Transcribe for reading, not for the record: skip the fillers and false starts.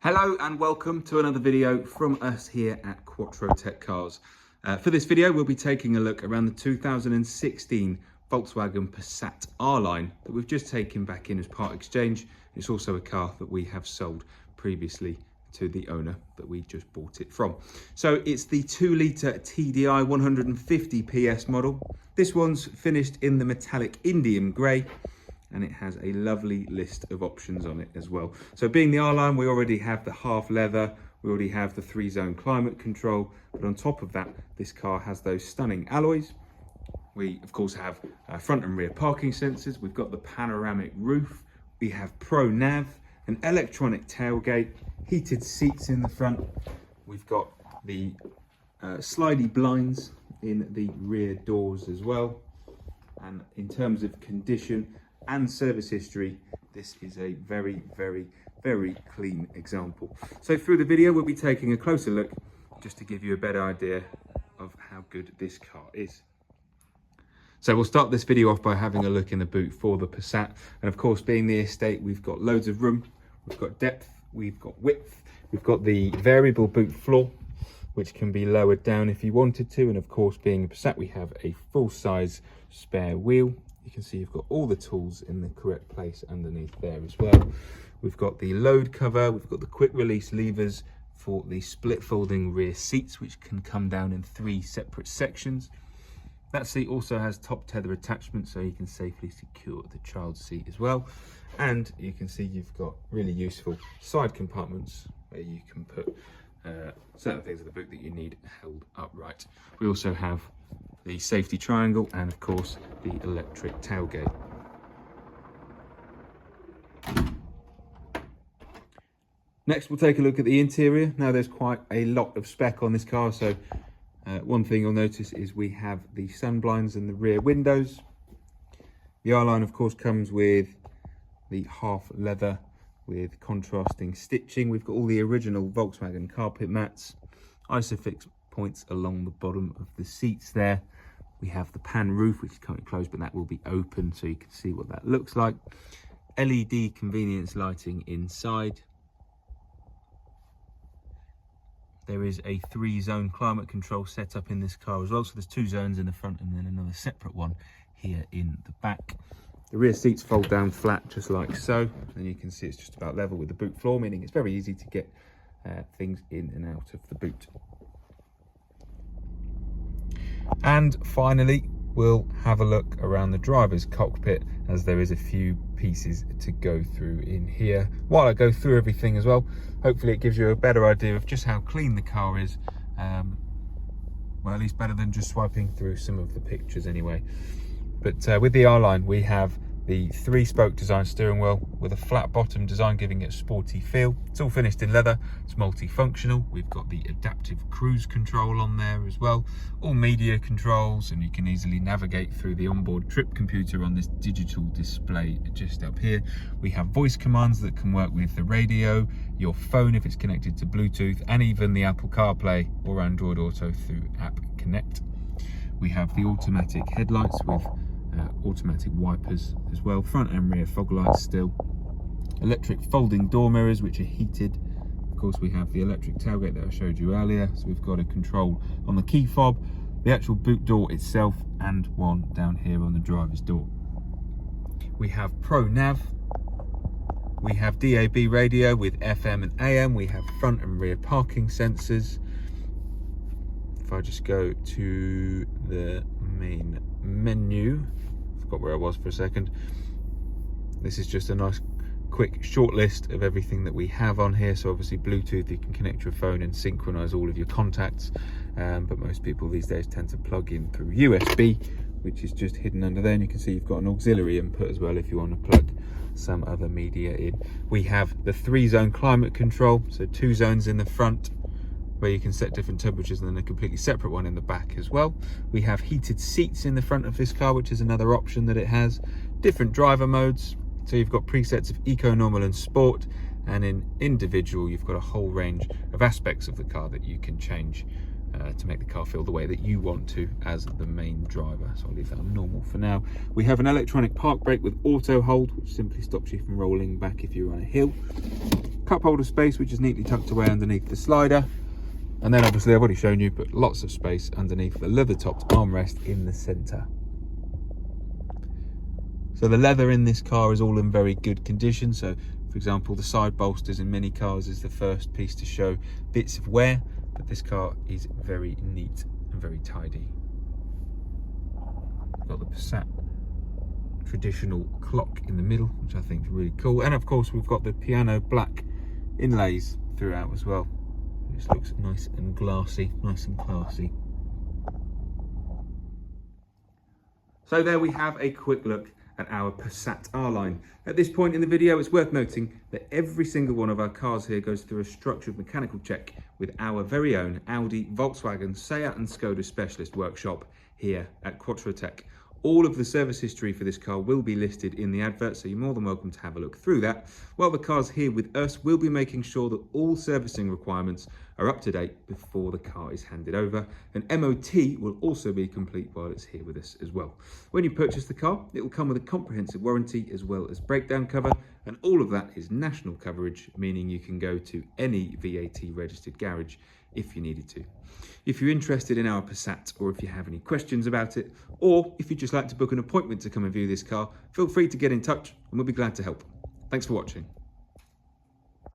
Hello and welcome to another video from us here at Quattro Tech Cars. For this video we'll be taking a look around the 2016 Volkswagen Passat R-Line that we've just taken back in as part exchange. It's also a car that we have sold previously to the owner that we just bought it from. So it's the 2-litre TDI 150 PS model. This one's finished in the metallic Indian grey, and it has a lovely list of options on it as well. So being the R-Line, we already have the half leather, we already have the 3-zone climate control, but on top of that, this car has those stunning alloys. We of course have front and rear parking sensors, we've got the panoramic roof, we have ProNav, an electronic tailgate, heated seats in the front, we've got the slidey blinds in the rear doors as well. And in terms of condition and service history, this is a very clean example. So through the video we'll be taking a closer look just to give you a better idea of how good this car is. So we'll start this video off by having a look in the boot for the Passat, and of course being the estate we've got loads of room, we've got depth, we've got width, we've got the variable boot floor which can be lowered down if you wanted to, and of course being a Passat we have a full-size spare wheel. You can see you've got all the tools in the correct place underneath there as well. We've got the load cover, we've got the quick release levers for the split folding rear seats, which can come down in 3 separate sections. That seat also has top tether attachment, so you can safely secure the child seat as well. And you can see you've got really useful side compartments where you can put certain things in the boot that you need held upright. We also have the safety triangle and of course the electric tailgate. Next we'll take a look at the interior. Now there's quite a lot of spec on this car, so one thing you'll notice is we have the sun blinds in the rear windows. The R-Line of course comes with the half leather with contrasting stitching. We've got all the original Volkswagen carpet mats, Isofix points along the bottom of the seats there. We have the pan roof, which is currently closed, but that will be open so you can see what that looks like. LED convenience lighting inside. There is a 3-zone climate control setup in this car as well, so there's 2 zones in the front and then another separate one here in the back. The rear seats fold down flat just like so, and you can see it's just about level with the boot floor, meaning it's very easy to get things in and out of the boot. And finally we'll have a look around the driver's cockpit, as there is a few pieces to go through in here. While I go through everything as well, hopefully it gives you a better idea of just how clean the car is, well, at least better than just swiping through some of the pictures anyway. But with the R-Line we have the 3-spoke design steering wheel with a flat bottom design giving it a sporty feel. It's all finished in leather, it's multifunctional. We've got the adaptive cruise control on there as well, all media controls, and you can easily navigate through the onboard trip computer on this digital display just up here. We have voice commands that can work with the radio, your phone if it's connected to Bluetooth, and even the Apple CarPlay or Android Auto through App Connect. We have the automatic headlights with automatic wipers as well, front and rear fog lights still, electric folding door mirrors which are heated. Of course we have the electric tailgate that I showed you earlier, so we've got a control on the key fob, the actual boot door itself, and one down here on the driver's door. We have ProNav, we have DAB radio with FM and AM, we have front and rear parking sensors. If I just go to the main menu, forgot where I was for a second. This is just a nice quick short list of everything that we have on here. So obviously Bluetooth, you can connect your phone and synchronize all of your contacts, but most people these days tend to plug in through USB, which is just hidden under there, and you can see you've got an auxiliary input as well if you want to plug some other media in. We have the 3-zone climate control, so 2 zones in the front where you can set different temperatures, and then a completely separate one in the back as well. We have heated seats in the front of this car, which is another option that it has. Different driver modes, so you've got presets of eco, normal and sport, and in individual you've got a whole range of aspects of the car that you can change to make the car feel the way that you want to as the main driver. So I'll leave that on normal for now. We have an electronic park brake with auto hold, which simply stops you from rolling back if you're on a hill. cup holder space, which is neatly tucked away underneath the slider. And then obviously I've already shown you, but lots of space underneath the leather topped armrest in the center. So the leather in this car is all in very good condition. So for example, the side bolsters in many cars is the first piece to show bits of wear, but this car is very neat and very tidy. Got the Passat traditional clock in the middle, which I think is really cool. And of course we've got the piano black inlays throughout as well, which looks nice and glassy, nice and classy. So there we have a quick look at our Passat R-Line. At this point in the video, it's worth noting that every single one of our cars here goes through a structured mechanical check with our very own Audi, Volkswagen, Seat and Skoda specialist workshop here at Quattrotech. All of the service history for this car will be listed in the advert, so you're more than welcome to have a look through that. While the car's here with us, we'll be making sure that all servicing requirements are up to date before the car is handed over. An MOT will also be complete while it's here with us as well. When you purchase the car, it will come with a comprehensive warranty as well as breakdown cover, and all of that is national coverage, meaning you can go to any VAT registered garage if you needed to. If you're interested in our Passat, or if you have any questions about it, or if you'd just like to book an appointment to come and view this car, feel free to get in touch and we'll be glad to help. Thanks for watching.